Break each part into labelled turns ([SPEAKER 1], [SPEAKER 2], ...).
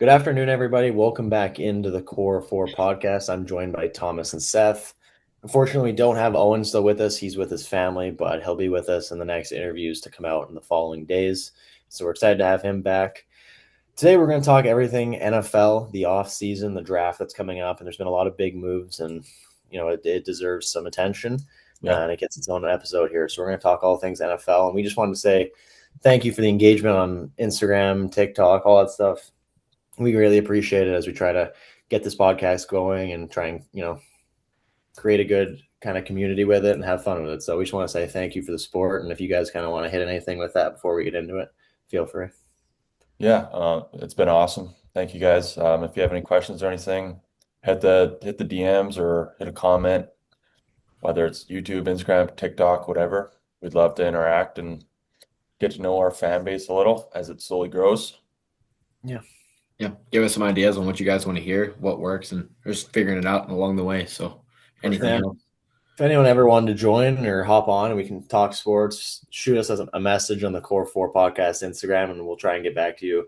[SPEAKER 1] Good afternoon, everybody. Welcome back into the Core 4 podcast. I'm joined by Thomas and Seth. Unfortunately, we don't have Owen still with us. He's with his family, but he'll be with us in the next interviews to come out in the following days. So we're excited to have him back. Today, we're going to talk everything NFL, the off season, the draft that's coming up, and there's been a lot of big moves, and it deserves some attention,
[SPEAKER 2] Yeah.
[SPEAKER 1] and it gets its own episode here. So we're going to talk all things NFL, and we just wanted to say thank you for the engagement on Instagram, TikTok, all that stuff. We really appreciate it as we try to get this podcast going and try and create a good kind of community with it and have fun with it. So we just want to say thank you for the support, and if you guys kind of want to hit anything with that before we get into it, feel free.
[SPEAKER 2] Yeah, it's been awesome. Thank you guys. If you have any questions or anything, hit the DMs or hit a comment, whether it's YouTube, Instagram, TikTok, whatever. We'd love to interact and get to know our fan base a little as it slowly grows.
[SPEAKER 1] Yeah.
[SPEAKER 3] Yeah, give us some ideas on what you guys want to hear, what works, and we're just figuring it out along the way. So anything
[SPEAKER 1] Yeah.
[SPEAKER 3] helps.
[SPEAKER 1] If anyone ever wanted to join or hop on and we can talk sports, shoot us a message on the Core 4 podcast Instagram, and we'll try and get back to you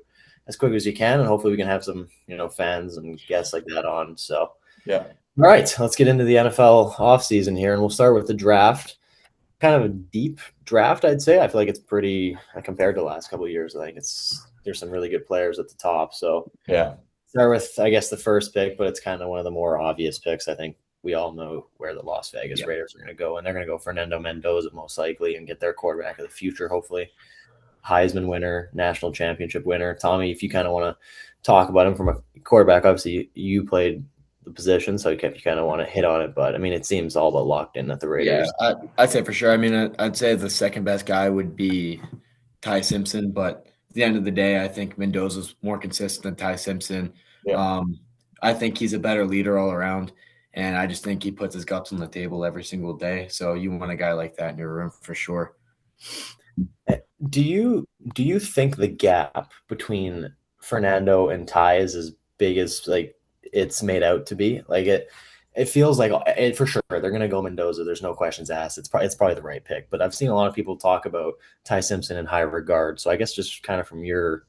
[SPEAKER 1] as quick as you can. And hopefully we can have some, fans and guests like that on. So,
[SPEAKER 2] Yeah.
[SPEAKER 1] all right, let's get into the NFL offseason here, and we'll start with the draft. Kind of a deep draft, I'd say. I feel like it's pretty compared to the last couple of years. I think there's some really good players at the top. So
[SPEAKER 2] Yeah.
[SPEAKER 1] start with, I guess, the first pick, but it's kind of one of the more obvious picks. I think we all know where the Las Vegas Raiders are going to go, and they're going to go Fernando Mendoza most likely and get their quarterback of the future, hopefully. Heisman winner, national championship winner. Tommy, if you kind of want to talk about him from a quarterback, obviously you played the position, so if you kind of want to hit on it, but I mean, it seems all but locked in at the Raiders.
[SPEAKER 3] Yeah, I'd say for sure. I mean, I'd say the second best guy would be Ty Simpson, but at the end of the day, I think Mendoza's more consistent than Ty Simpson.
[SPEAKER 2] Yeah.
[SPEAKER 3] I think he's a better leader all around, and I just think he puts his guts on the table every single day. So you want a guy like that in your room for sure.
[SPEAKER 1] Do you think the gap between Fernando and Ty is as big as like it's made out to be? Like it feels like for sure they're going to go Mendoza. There's no questions asked. It's probably the right pick. But I've seen a lot of people talk about Ty Simpson in high regard. So I guess just kind of from your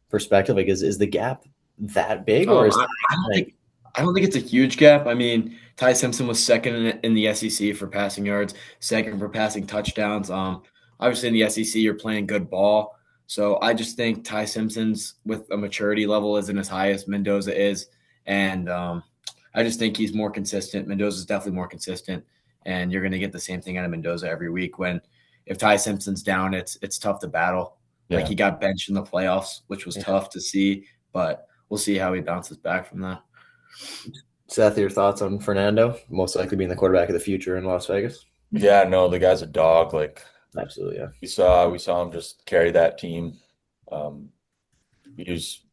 [SPEAKER 1] perspective, like is the gap that big, or is
[SPEAKER 3] I don't think it's a huge gap. I mean, Ty Simpson was second in the SEC for passing yards, second for passing touchdowns. Obviously in the SEC, you're playing good ball. So I just think Ty Simpson's with a maturity level isn't as high as Mendoza is. And I just think he's more consistent. Mendoza's definitely more consistent. And you're going to get the same thing out of Mendoza every week. If Ty Simpson's down, it's tough to battle.
[SPEAKER 2] Yeah.
[SPEAKER 3] Like he got benched in the playoffs, which was tough to see, but we'll see how he bounces back from that.
[SPEAKER 1] Seth, your thoughts on Fernando most likely being the quarterback of the future in Las Vegas?
[SPEAKER 2] Yeah, no, the guy's a dog. Like
[SPEAKER 1] Absolutely, yeah.
[SPEAKER 2] we saw him just carry that team. He was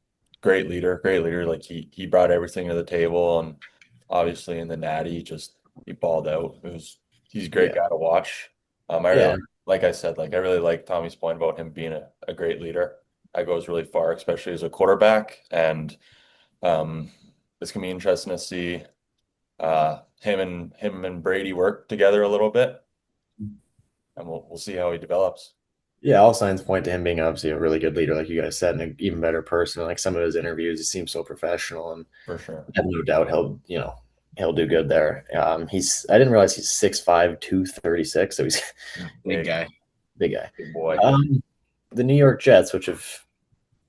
[SPEAKER 2] great leader. Like he brought everything to the table, and obviously in the Natty, he balled out. He's a great guy to watch. Like I said, like I really like Tommy's point about him being a great leader. That goes really far, especially as a quarterback. And it's gonna be interesting to see him and Brady work together a little bit, and we'll see how he develops.
[SPEAKER 1] Yeah, all signs point to him being obviously a really good leader, like you guys said, and an even better person. Like some of his interviews, he seems so professional, and
[SPEAKER 2] For sure.
[SPEAKER 1] I have no doubt he'll do good there. I didn't realize he's 6'5", 236, so he's
[SPEAKER 3] Big guy.
[SPEAKER 1] big guy.
[SPEAKER 2] Big boy.
[SPEAKER 1] The New York Jets, which have,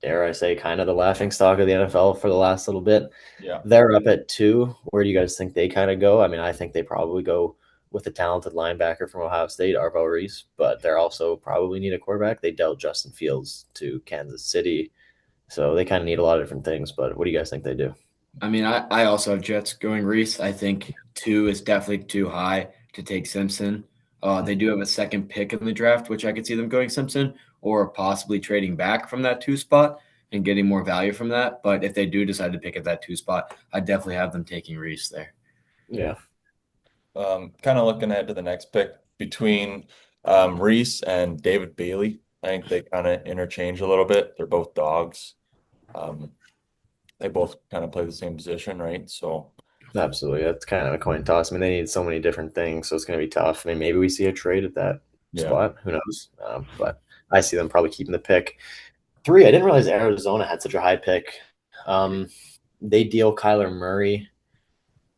[SPEAKER 1] dare I say, kind of the laughing stock of the NFL for the last little bit.
[SPEAKER 2] Yeah.
[SPEAKER 1] They're up at 2. Where do you guys think they kind of go? I mean, I think they probably go with a talented linebacker from Ohio State, Arvo Reese, but they're also probably need a quarterback. They dealt Justin Fields to Kansas City, so they kind of need a lot of different things. But what do you guys think they do?
[SPEAKER 3] I mean, I also have Jets going Reese. I think 2 is definitely too high to take Simpson. They do have a second pick in the draft, which I could see them going Simpson or possibly trading back from that 2 spot and getting more value from that. But if they do decide to pick at that 2 spot, I definitely have them taking Reese there.
[SPEAKER 1] Yeah.
[SPEAKER 2] Kind of looking ahead to the next pick between Reese and David Bailey. I think they kind of interchange a little bit. They're both dogs. They both kind of play the same position, right? So
[SPEAKER 1] Absolutely. That's kind of a coin toss. I mean, they need so many different things, so it's going to be tough. I mean, maybe we see a trade at that spot. Who knows? But I see them probably keeping the pick. 3, I didn't realize Arizona had such a high pick. They deal Kyler Murray.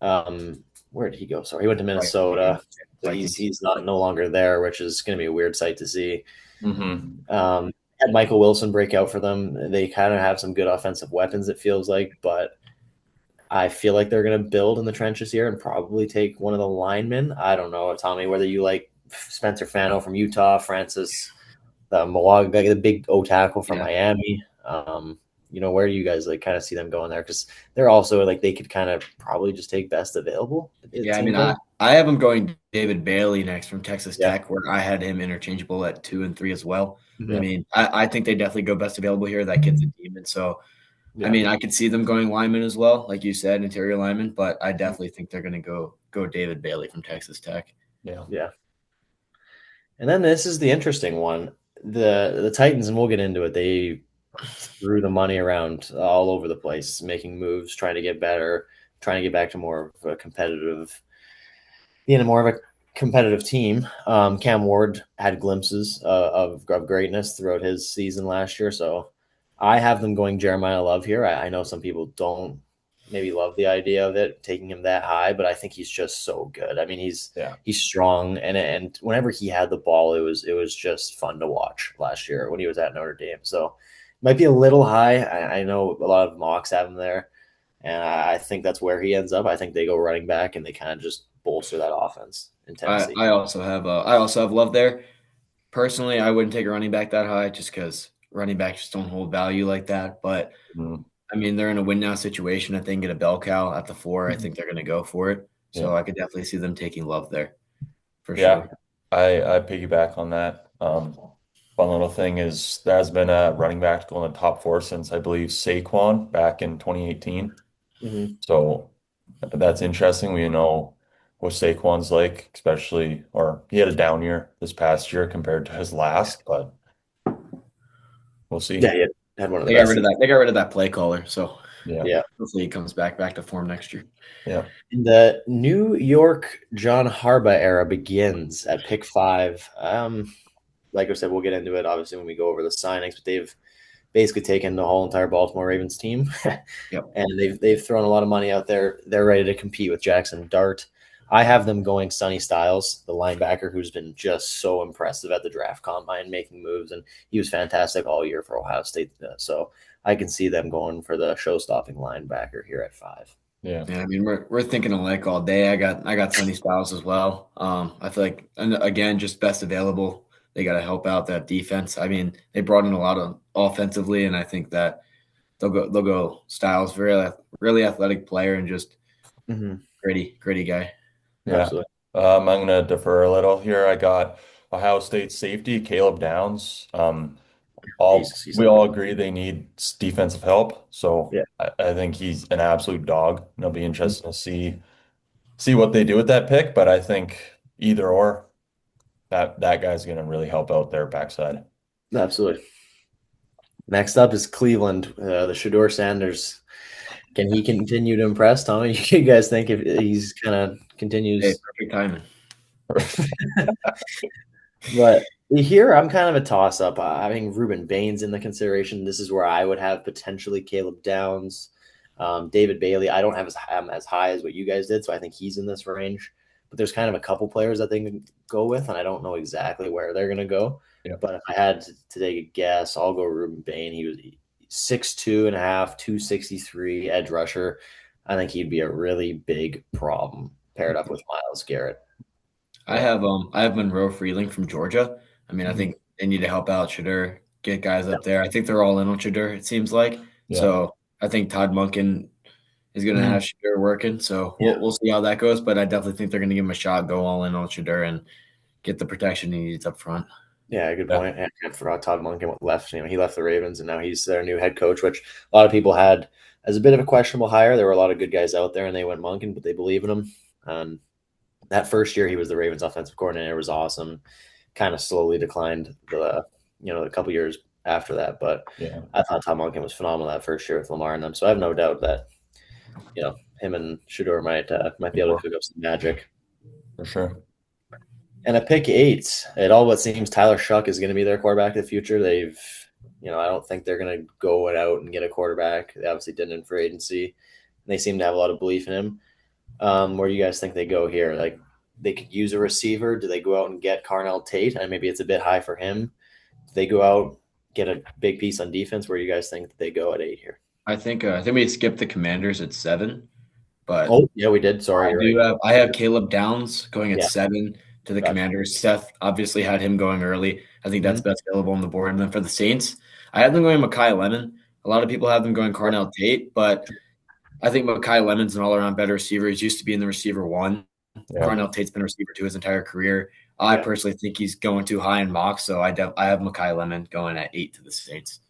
[SPEAKER 1] Where did he go? Sorry, he went to Minnesota. So he's not no longer there, which is going to be a weird sight to see.
[SPEAKER 2] Mm-hmm.
[SPEAKER 1] Had Michael Wilson break out for them. They kind of have some good offensive weapons, it feels like, but I feel like they're going to build in the trenches here and probably take one of the linemen. I don't know, Tommy, whether you like Spencer Fano from Utah, Francis, the Milwaukee, the big O tackle from Miami. Where do you guys like kind of see them going there? Because they're also like they could kind of probably just take best available.
[SPEAKER 3] Yeah, I mean, I have him going David Bailey next from Texas Tech, where I had him interchangeable at 2 and 3 as well.
[SPEAKER 1] Yeah.
[SPEAKER 3] I mean, I think they definitely go best available here. That kid's a demon. So, I mean, I could see them going lineman as well, like you said, interior lineman. But I definitely think they're going to go David Bailey from Texas Tech.
[SPEAKER 1] Yeah. And then this is the interesting one. The Titans, and we'll get into it. They threw the money around all over the place, making moves, trying to get better, trying to get back to more of a competitive, more of a competitive team. Cam Ward had glimpses of greatness throughout his season last year, so I have them going Jeremiah Love here. I know some people don't maybe love the idea of it taking him that high, but I think he's just so good. I mean, he's strong, and whenever he had the ball, it was just fun to watch last year when he was at Notre Dame. So might be a little high. I know a lot of mocks have him there, and I think that's where he ends up. I think they go running back and they kind of just bolster that offense in Tennessee.
[SPEAKER 3] I also have Love there. Personally, I wouldn't take a running back that high just because running backs just don't hold value like that. But I mean, they're in a win now situation. I think at a bell cow at the 4, I think they're going to go for it. So I could definitely see them taking Love there for sure.
[SPEAKER 2] I piggyback on that. Fun little thing is there has been a running back to go in the top 4 since I believe Saquon back in 2018. So that's interesting. We know what Saquon's like, especially, or he had a down year this past year compared to his last, but we'll see.
[SPEAKER 1] Yeah, he had one of the
[SPEAKER 3] They got rid of that play caller, so
[SPEAKER 1] yeah.
[SPEAKER 3] Hopefully he comes back to form next year.
[SPEAKER 2] Yeah.
[SPEAKER 1] The New York John Harbaugh era begins at pick 5. Like I said, we'll get into it obviously when we go over the signings, but they've basically taken the whole entire Baltimore Ravens team. And they've thrown a lot of money out there. They're ready to compete with Jackson Dart. I have them going Sonny Styles, the linebacker who's been just so impressive at the draft combine, making moves, and he was fantastic all year for Ohio State. So I can see them going for the show-stopping linebacker here at 5.
[SPEAKER 3] Yeah, I mean we're thinking alike all day. I got Sonny Styles as well. I feel like, and again, just best available. They got to help out that defense. I mean, they brought in a lot of offensively, and I think that they'll go Styles, really athletic player, and just gritty guy.
[SPEAKER 2] Yeah, absolutely. I'm going to defer a little here. I got Ohio State safety Caleb Downs. We all agree they need defensive help, so I think he's an absolute dog. It'll be interesting to see what they do with that pick, but I think either or, that guy's going to really help out their backside.
[SPEAKER 1] Absolutely. Next up is Cleveland, the Shedeur Sanders. Can he continue to impress, Tommy? You guys think if he's kind of continues?
[SPEAKER 3] Hey, perfect timing.
[SPEAKER 1] But here, I'm kind of a toss-up. Having Ruben Baines in the consideration, this is where I would have potentially Caleb Downs, David Bailey. I don't have as high as what you guys did, so I think he's in this range. But there's kind of a couple players that they can go with, and I don't know exactly where they're going to go.
[SPEAKER 2] Yeah.
[SPEAKER 1] But if I had to take a guess, I'll go Ruben Bain. He was 6'2.5", 263 edge rusher. I think he'd be a really big problem paired up with Myles Garrett.
[SPEAKER 3] I have Monroe Freeling from Georgia. I mean, I think they need to help out Shedeur, get guys up there. I think they're all in on Shedeur, it seems like. Yeah. So I think Todd Monken is going to have Shedeur working. So we'll see how that goes. But I definitely think they're going to give him a shot, go all in on Shedeur, and get the protection he needs up front.
[SPEAKER 1] Yeah, good point. Yeah, I forgot Todd Monken left. He left the Ravens, and now he's their new head coach, which a lot of people had as a bit of a questionable hire. There were a lot of good guys out there, and they went Monken, but they believe in him. That first year he was the Ravens offensive coordinator, was awesome. Kind of slowly declined the couple years after that, but I thought Todd Monken was phenomenal that first year with Lamar and them. So I have no doubt that him and Shedeur might be able to cook up some magic
[SPEAKER 2] for sure.
[SPEAKER 1] And at pick 8, it all but seems Tyler Shuck is going to be their quarterback of the future. They've I don't think they're going to go out and get a quarterback. They obviously didn't in free agency. They seem to have a lot of belief in him. Where do you guys think they go here? Like they could use a receiver. Do they go out and get Carnell Tate? And maybe it's a bit high for him. Do they go out, get a big piece on defense? Where do you guys think they go at 8 here?
[SPEAKER 3] I think we skipped the Commanders at 7, but
[SPEAKER 1] Oh, yeah, we did. Sorry, you're right.
[SPEAKER 3] I have Caleb Downs going at
[SPEAKER 1] Yeah,
[SPEAKER 3] 7 to the
[SPEAKER 1] gotcha.
[SPEAKER 3] Commanders. Seth obviously had him going early. I think that's
[SPEAKER 1] Mhm.
[SPEAKER 3] best available on the board. And then for the Saints, I have them going Mekhi Lemon. A lot of people have them going Carnell Tate, but I think Mekhi Lemon's an all-around better receiver. He's used to be in the receiver 1.
[SPEAKER 2] Yeah.
[SPEAKER 3] Carnell Tate's been a receiver 2 his entire career. I
[SPEAKER 1] Yeah.
[SPEAKER 3] personally think he's going too high in mocks, so I have Mekhi Lemon going at 8 to the Saints.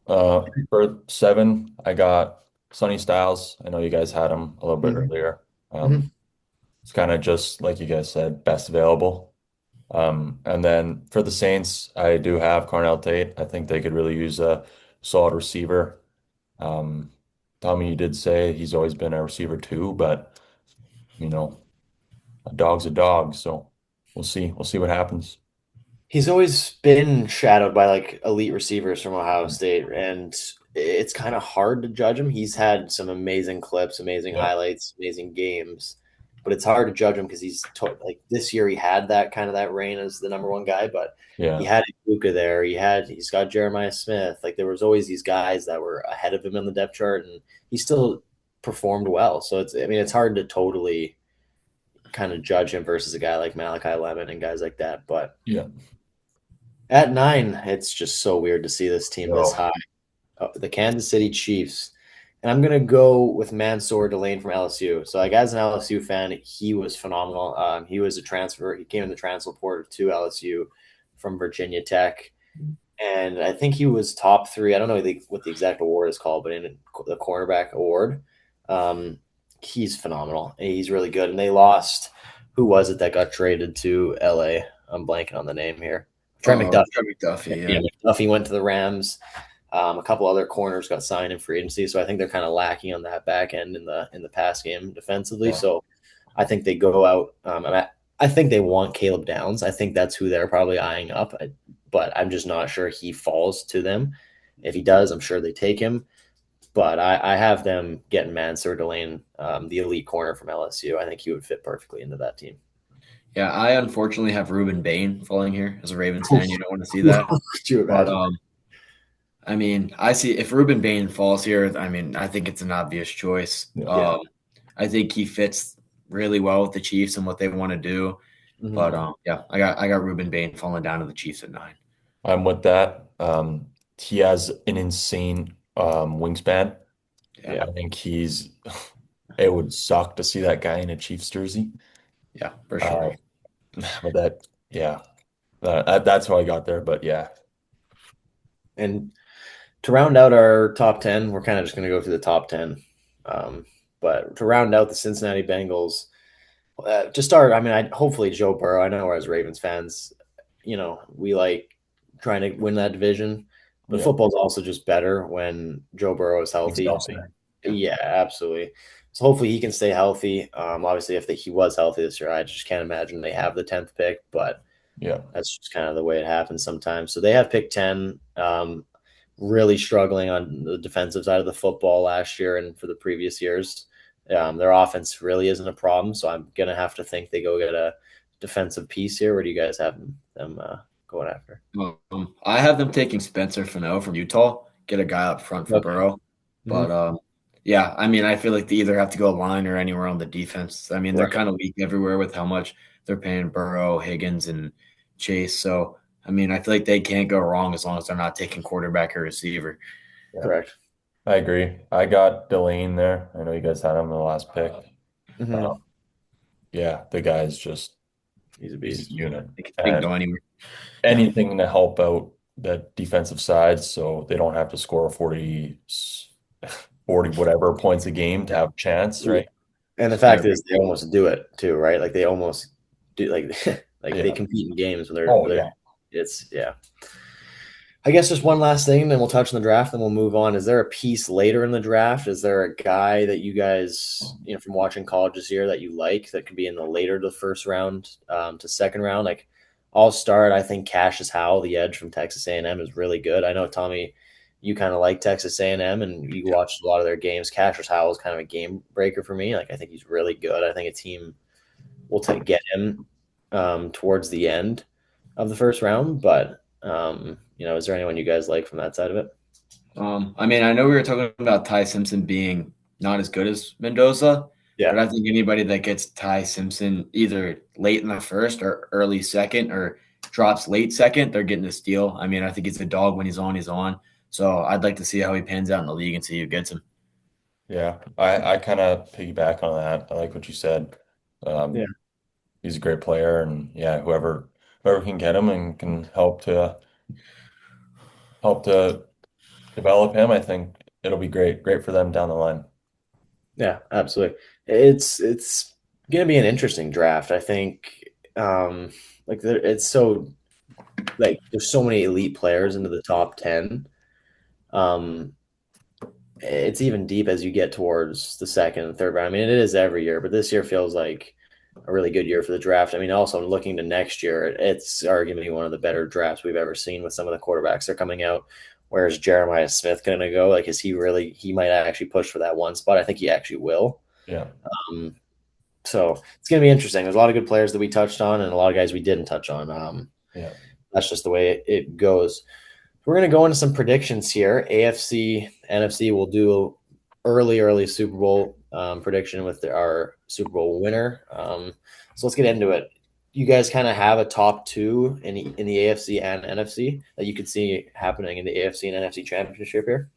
[SPEAKER 2] For 7, I got Sonny Styles. I know you guys had him a little bit
[SPEAKER 1] Mhm.
[SPEAKER 2] earlier.
[SPEAKER 1] Mhm.
[SPEAKER 2] It's kind of just like you guys said, best available. And then for the Saints, I do have Carnell Tate. I think they could really use a solid receiver. Um, Tommy, you did say he's always been a receiver too, but you know, a dog's a dog, so we'll see. We'll see what happens.
[SPEAKER 1] He's always been shadowed by like elite receivers from Ohio State, and it's kind of hard to judge him. He's had some amazing clips, amazing
[SPEAKER 2] Yeah.
[SPEAKER 1] highlights, amazing games, but it's hard to judge him because like this year he had that kind of that reign as the number one guy, but he
[SPEAKER 2] Yeah.
[SPEAKER 1] had Luka there. He's got Jeremiah Smith. Like there was always these guys that were ahead of him in the depth chart, and he still performed well. So it's hard to totally kind of judge him versus a guy like Malachi Lemon and guys like that, but.
[SPEAKER 2] Yeah.
[SPEAKER 1] At 9, it's just so weird to see this team this
[SPEAKER 2] So,
[SPEAKER 1] high. The Kansas City Chiefs. And I'm going to go with Mansour Delane from LSU. So, like, as an LSU fan, he was phenomenal. He was a transfer. He came in the transfer portal to LSU from Virginia Tech. And I think he was top 3. I don't know what the exact award is called, but in the cornerback award. Um, he's phenomenal. He's really good. And they lost. Who was it that got traded to LA? I'm blanking on the name here. Trent McDuffie.
[SPEAKER 3] Trent McDuffie,
[SPEAKER 1] Yeah,
[SPEAKER 3] yeah.
[SPEAKER 1] McDuffie went to the Rams. A couple other corners got signed in free agency, so I think they're kind of lacking on that back end in the pass game defensively.
[SPEAKER 2] yeah.
[SPEAKER 1] So I think they go out. I think they want Caleb Downs. I think that's who they're probably eyeing up, but I'm just not sure he falls to them. If he does, I'm sure they take him. But I have them getting Mansour Delane, the elite corner from LSU. I think he would fit perfectly into that team.
[SPEAKER 3] Yeah, I unfortunately have Ruben Bain falling here as a Ravens fan. You don't want to see that.
[SPEAKER 1] Could you
[SPEAKER 3] But
[SPEAKER 1] imagine?
[SPEAKER 3] I mean, I see if Ruben Bain falls here, I mean, I think it's an obvious choice.
[SPEAKER 1] Yeah.
[SPEAKER 3] I think he fits really well with the Chiefs and what they want to do.
[SPEAKER 1] Mhm.
[SPEAKER 3] But yeah, I got Ruben Bain falling down to the Chiefs at 9.
[SPEAKER 2] I'm with that. He has an insane wingspan.
[SPEAKER 3] Yeah,
[SPEAKER 2] I think it would suck to see that guy in a Chiefs jersey.
[SPEAKER 3] yeah, for
[SPEAKER 2] Uh,
[SPEAKER 3] sure.
[SPEAKER 2] but yeah, that's how I got there. But yeah,
[SPEAKER 1] And to round out our top 10, we're kind of just going to go through the top 10. But to round out the Cincinnati Bengals, to start, I mean, hopefully Joe Burrow. I know we're as Ravens fans, we like trying to win that division, but
[SPEAKER 2] yeah,
[SPEAKER 1] football's also just better when Joe Burrow is
[SPEAKER 2] he's
[SPEAKER 1] healthy.
[SPEAKER 2] healthy.
[SPEAKER 3] Yeah.
[SPEAKER 1] Yeah, absolutely. So hopefully he can stay healthy. Obviously, if he was healthy this year, I just can't imagine they have the 10th pick, but
[SPEAKER 2] Yeah,
[SPEAKER 1] that's just kind of the way it happens sometimes. So they have pick 10. Really struggling on the defensive side of the football last year and for the previous years. Their offense really isn't a problem, so I'm gonna have to think they go get a defensive piece here. Where do you guys have them going after?
[SPEAKER 3] I have them taking Spencer Fano from Utah, get a guy up front for
[SPEAKER 1] Okay.
[SPEAKER 3] Burrow.
[SPEAKER 1] Mhm.
[SPEAKER 3] But yeah, I mean, I feel like they either have to go line or anywhere on the defense. I mean, they're
[SPEAKER 1] Right.
[SPEAKER 3] kind of weak everywhere with how much they're paying Burrow, Higgins, and Chase. So, I mean, I feel like they can't go wrong as long as they're not taking quarterback or receiver.
[SPEAKER 2] yeah,
[SPEAKER 1] Correct.
[SPEAKER 2] I agree. I got Delane there. I know you guys had him in the last pick.
[SPEAKER 1] Mhm.
[SPEAKER 2] Uh, yeah, the guy's just
[SPEAKER 1] He's a
[SPEAKER 2] he's a
[SPEAKER 1] beast.
[SPEAKER 2] unit,
[SPEAKER 3] They can
[SPEAKER 2] and
[SPEAKER 3] go anywhere.
[SPEAKER 2] anything to help out the defensive side so they don't have to score 40 whatever points a game to have a chance,
[SPEAKER 1] Yeah.
[SPEAKER 2] right?
[SPEAKER 1] And the
[SPEAKER 3] Yeah.
[SPEAKER 1] fact is, they almost do it too, right? Like they almost do, like like they
[SPEAKER 2] Yeah.
[SPEAKER 1] compete in games when
[SPEAKER 2] Oh yeah.
[SPEAKER 1] it's yeah. I guess just one last thing, then we'll touch on the draft, then we'll move on. Is there a piece later in the draft? Is there a guy that you guys, from watching college this year that you like that could be in the later to first round to second round? Like, I'll start. I think Cassius Howell, the edge from Texas A&M, is really good. I know, Tommy, you kind of like Texas A&M, and you watched a lot of their games. Cassius Howell is kind of a game breaker for me. Like, I think he's really good. I think a team will get him towards the end of the first round. But is there anyone you guys like from that side of it?
[SPEAKER 3] I mean, I know we were talking about Ty Simpson being not as good as Mendoza, but
[SPEAKER 1] Yeah,
[SPEAKER 3] I think anybody that gets Ty Simpson either late in the first or early second or drops late second, they're getting a steal. I mean, I think he's a dog when he's on, he's on. So I'd like to see how he pans out in the league and see who gets him.
[SPEAKER 2] Yeah, I kind of piggyback on that. I like what you said.
[SPEAKER 1] yeah,
[SPEAKER 2] Um, he's a great player, and yeah, whoever can get him and can help to develop him, I think it'll be great for them down the line.
[SPEAKER 1] yeah, absolutely. It's gonna be an interesting draft. I think it's so like there's so many elite players into the top 10. Um, it's even deep as you get towards the second and third round. I mean, it is every year, but this year feels like a really good year for the draft. I mean, also looking to next year, it's arguably one of the better drafts we've ever seen with some of the quarterbacks that are coming out. Where's Jeremiah Smith going to go? Like, is he really? He might actually push for that one spot. I think he actually will.
[SPEAKER 2] Yeah,
[SPEAKER 1] Um, so it's going to be interesting. There's a lot of good players that we touched on, and a lot of guys we didn't touch on.
[SPEAKER 2] yeah,
[SPEAKER 1] That's just the way it goes. We're going to go into some predictions here. AFC, NFC will do early Super Bowl prediction with our Super Bowl winner. So let's get into it. You guys kind of have a top two in the AFC and NFC that you could see happening in the AFC and NFC championship here.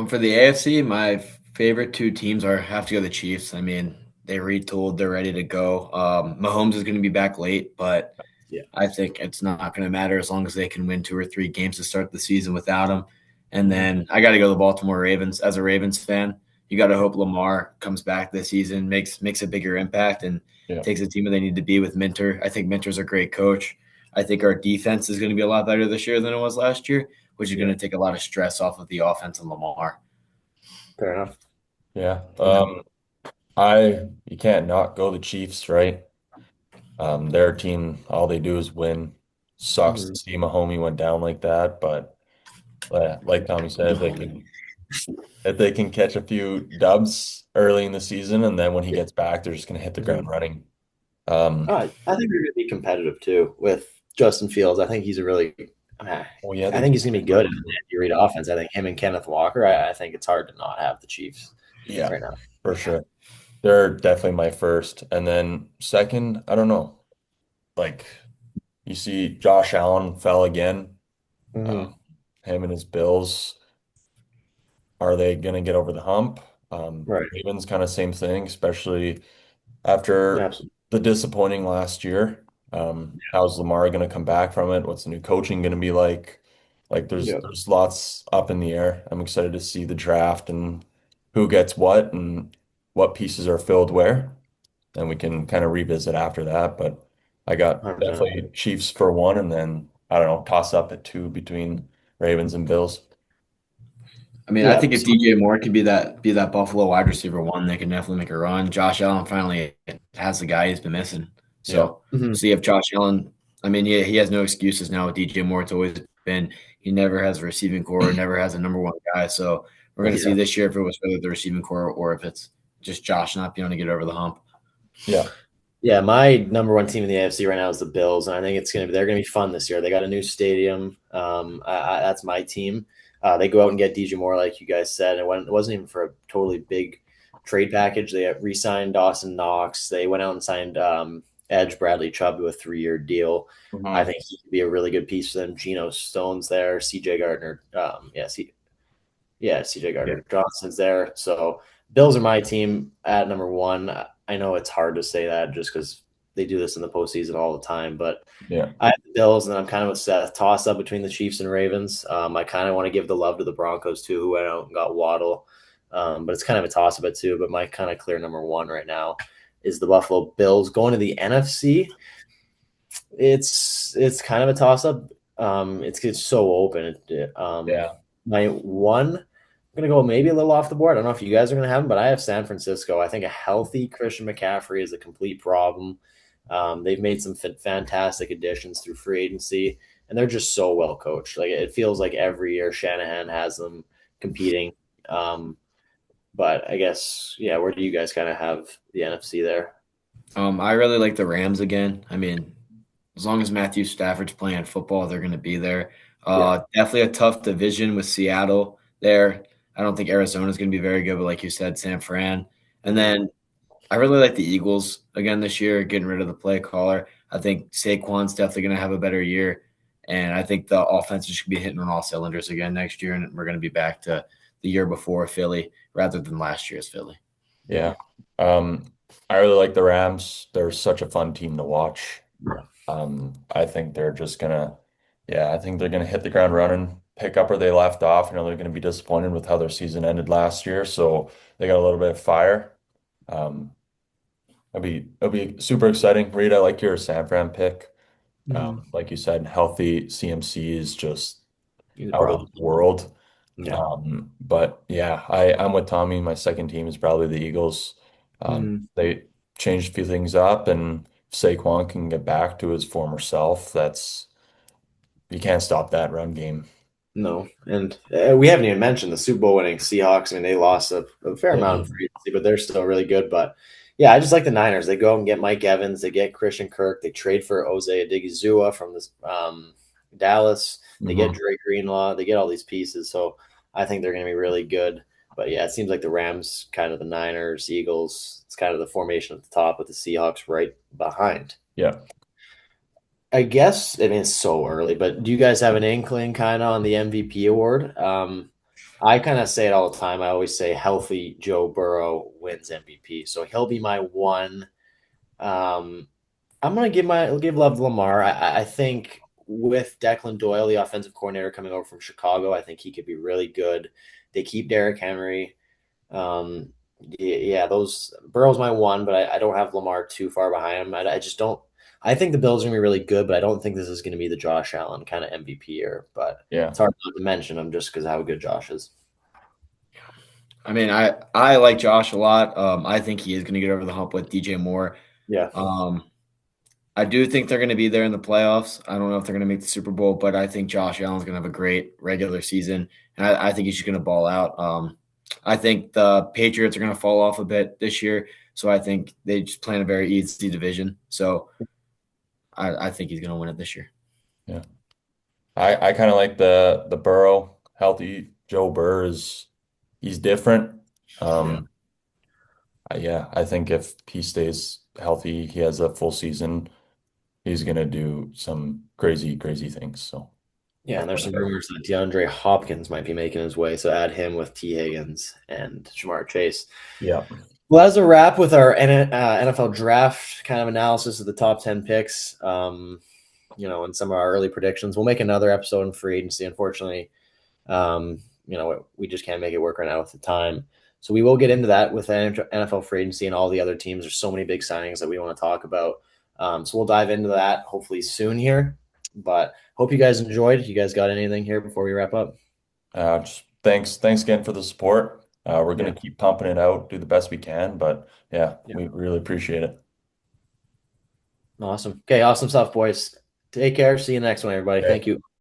[SPEAKER 3] For the AFC, my favorite two teams have to go the Chiefs. I mean, they retooled, they're ready to go. Mahomes is going to be back late, but
[SPEAKER 1] Yeah,
[SPEAKER 3] I think it's not going to matter as long as they can win 2 or 3 games to start the season without him. And then I got to go the Baltimore Ravens. As a Ravens fan, you got to hope Lamar comes back this season, makes a bigger impact, and
[SPEAKER 2] yeah,
[SPEAKER 3] takes the team where they need to be with Minter. I think Minter's a great coach. I think our defense is going to be a lot better this year than it was last year, which is
[SPEAKER 1] yeah,
[SPEAKER 3] going to take a lot of stress off of the offense and Lamar.
[SPEAKER 1] fair enough.
[SPEAKER 2] yeah. I you can't not go the Chiefs, right? Their team, all they do is win. Sucks to
[SPEAKER 1] Mhm.
[SPEAKER 2] see Mahomes went down like that, but like Tommy said, if they can catch a few dubs early in the season, and then when he gets back, they're just gonna hit the ground
[SPEAKER 1] Mhm.
[SPEAKER 2] running. Um,
[SPEAKER 1] I think they're going to be competitive too with Justin Fields. I think he's a really,
[SPEAKER 2] well, yeah,
[SPEAKER 1] I think he's going to be good in the Andy Reid offense. I think him and Kenneth Walker. I think it's hard to not have the Chiefs
[SPEAKER 2] yeah,
[SPEAKER 1] right now.
[SPEAKER 2] for sure. They're definitely my first, and then second, I don't know. Like you see, Josh Allen fell again.
[SPEAKER 1] Mm-hmm.
[SPEAKER 2] Him and his Bills. Are they going to get over the hump?
[SPEAKER 1] Right.
[SPEAKER 2] Ravens kind of same thing, especially after
[SPEAKER 1] Absolutely.
[SPEAKER 2] the disappointing last year. How's Lamar going to come back from it? What's the new coaching going to be like? Like there's
[SPEAKER 1] Yeah.
[SPEAKER 2] there's lots up in the air. I'm excited to see the draft and who gets what and what pieces are filled where. And we can kind of revisit after that. But I got
[SPEAKER 1] 100%.
[SPEAKER 2] definitely Chiefs for one, and then I don't know, toss up at two between Ravens and Bills.
[SPEAKER 3] I mean, I
[SPEAKER 1] Yeah.
[SPEAKER 3] think if DJ Moore could be that Buffalo wide receiver one, they can definitely make a run. Josh Allen finally has the guy he's been missing.
[SPEAKER 2] Yeah.
[SPEAKER 3] So
[SPEAKER 1] Mhm.
[SPEAKER 3] see if Josh Allen. I mean, he has no excuses now with DJ Moore. It's always been he never has a receiving core, never has a number one guy. So we're gonna see
[SPEAKER 1] Yeah.
[SPEAKER 3] this year if it was whether the receiving core or if it's just Josh not being able to get over the hump.
[SPEAKER 2] Yeah.
[SPEAKER 1] Yeah. My number one team in the AFC right now is the Bills, and I think they're going to be fun this year. They got a new stadium. That's my team. They go out and get DJ Moore, like you guys said. It wasn't even for a totally big trade package. They re-signed Dawson Knox. They went out and signed Edge Bradley Chubb to a 3-year deal. I
[SPEAKER 3] Mhm.
[SPEAKER 1] think he could be a really good piece for them. Geno Stone's there. CJ Gardner. CJ
[SPEAKER 3] Yeah.
[SPEAKER 1] Gardner Johnson's there. So Bills are my team at number one. I know it's hard to say that just because they do this in the postseason all the time, but
[SPEAKER 2] Yeah.
[SPEAKER 1] I have the Bills, and I'm kind of a Seth toss up between the Chiefs and Ravens. I kind of want to give the love to the Broncos too, who went out and got Waddle, but it's kind of a toss up at two. But my kind of clear number one right now is the Buffalo Bills. Going to the NFC, it's kind of a toss up. It's so open.
[SPEAKER 2] Yeah.
[SPEAKER 1] My one, I'm gonna go maybe a little off the board. I don't know if you guys are gonna have him, but I have San Francisco. I think a healthy Christian McCaffrey is a complete problem. They've made some fantastic additions through free agency, and they're just so well coached. Like it feels like every year Shanahan has them competing. Um, but I guess, yeah, where do you guys kind of have the NFC there?
[SPEAKER 3] I really like the Rams again. I mean, as long as Matthew Stafford's playing football, they're going to be there.
[SPEAKER 1] Yeah.
[SPEAKER 3] Definitely a tough division with Seattle there. I don't think Arizona's going to be very good, but like you said, San Fran. And
[SPEAKER 1] Mhm.
[SPEAKER 3] then I really like the Eagles again this year, getting rid of the play caller. I think Saquon's definitely going to have a better year. And I think the offense should be hitting on all cylinders again next year. And we're going to be back to the year before Philly rather than last year's Philly.
[SPEAKER 2] Yeah. Um, I really like the Rams. They're such a fun team to watch.
[SPEAKER 1] Yeah.
[SPEAKER 2] I think they're just gonna, yeah, I think they're gonna hit the ground running, pick up where they left off. You know, they're gonna be disappointed with how their season ended last year, so they got a little bit of fire. Um, it'll be super exciting. Reed, I like your San Fran pick.
[SPEAKER 1] Mhm.
[SPEAKER 2] Like you said, healthy CMC is just
[SPEAKER 1] He's a
[SPEAKER 2] out of
[SPEAKER 1] problem.
[SPEAKER 2] this world.
[SPEAKER 1] Yeah.
[SPEAKER 2] But yeah, I'm with Tommy. My second team is probably the Eagles.
[SPEAKER 1] Mhm.
[SPEAKER 2] They changed a few things up, and if Saquon can get back to his former self, that's you can't stop that run game.
[SPEAKER 1] No, and we haven't even mentioned the Super Bowl winning Seahawks. I mean, they lost a fair amount of
[SPEAKER 2] Yeah.
[SPEAKER 1] free agency, but they're still really good. But yeah, I just like the Niners. They go out and get Mike Evans. They get Christian Kirk. They trade for Jose Odigizua from this Dallas. They get
[SPEAKER 2] Hmm.
[SPEAKER 1] Drake Greenlaw. They get all these pieces. So I think they're going to be really good. But yeah, it seems like the Rams, kind of the Niners, Eagles. It's kind of the formation at the top with the Seahawks right behind.
[SPEAKER 2] Yeah.
[SPEAKER 1] I guess, I mean, it's so early, but do you guys have an inkling kind of on the MVP award? I kind of say it all the time. I always say healthy Joe Burrow wins MVP. So he'll be my one. Um, I'm gonna give love to Lamar. I think with Declan Doyle, the offensive coordinator coming over from Chicago, I think he could be really good. They keep Derrick Henry. Yeah, those Burrow's my one, but I don't have Lamar too far behind him. I just don't. I think the Bills are gonna be really good, but I don't think this is gonna be the Josh Allen kind of MVP year. But
[SPEAKER 2] Yeah.
[SPEAKER 1] it's hard not to mention him just because of how good Josh is.
[SPEAKER 3] I mean, I like Josh a lot. I think he is going to get over the hump with DJ Moore.
[SPEAKER 1] Yeah,
[SPEAKER 3] Um, I do think they're going to be there in the playoffs. I don't know if they're going to make the Super Bowl, but I think Josh Allen's going to have a great regular season, and I think he's just going to ball out. I think the Patriots are going to fall off a bit this year, so I think they just play in a very easy division. So I think he's going to win it this year.
[SPEAKER 2] Yeah. I kind of like the Burrow healthy Joe Burr is he's different.
[SPEAKER 1] yeah,
[SPEAKER 2] Um, yeah, I think if he stays healthy, he has a full season, he's gonna do some crazy, crazy things. So
[SPEAKER 1] yeah.
[SPEAKER 2] I'm
[SPEAKER 1] And there's
[SPEAKER 2] going
[SPEAKER 1] some
[SPEAKER 2] Burrow.
[SPEAKER 1] rumors that DeAndre Hopkins might be making his way, so add him with T Higgins and Jamar Chase.
[SPEAKER 2] Yeah.
[SPEAKER 1] Well, that's a wrap with our NFL draft kind of analysis of the top 10 picks, and some of our early predictions. We'll make another episode in free agency. Unfortunately, we just can't make it work right now with the time. So we will get into that with NFL free agency and all the other teams. There's so many big signings that we want to talk about. So we'll dive into that hopefully soon here. But hope you guys enjoyed. You guys got anything here before we wrap up?
[SPEAKER 2] Just thanks again for the support. We're
[SPEAKER 1] Yeah.
[SPEAKER 2] gonna keep pumping it out, do the best we can, but yeah,
[SPEAKER 1] Yeah.
[SPEAKER 2] we really appreciate it.
[SPEAKER 1] Awesome. Okay. Awesome stuff, boys. Take care. See you next one, everybody.
[SPEAKER 2] Okay.
[SPEAKER 1] Thank you.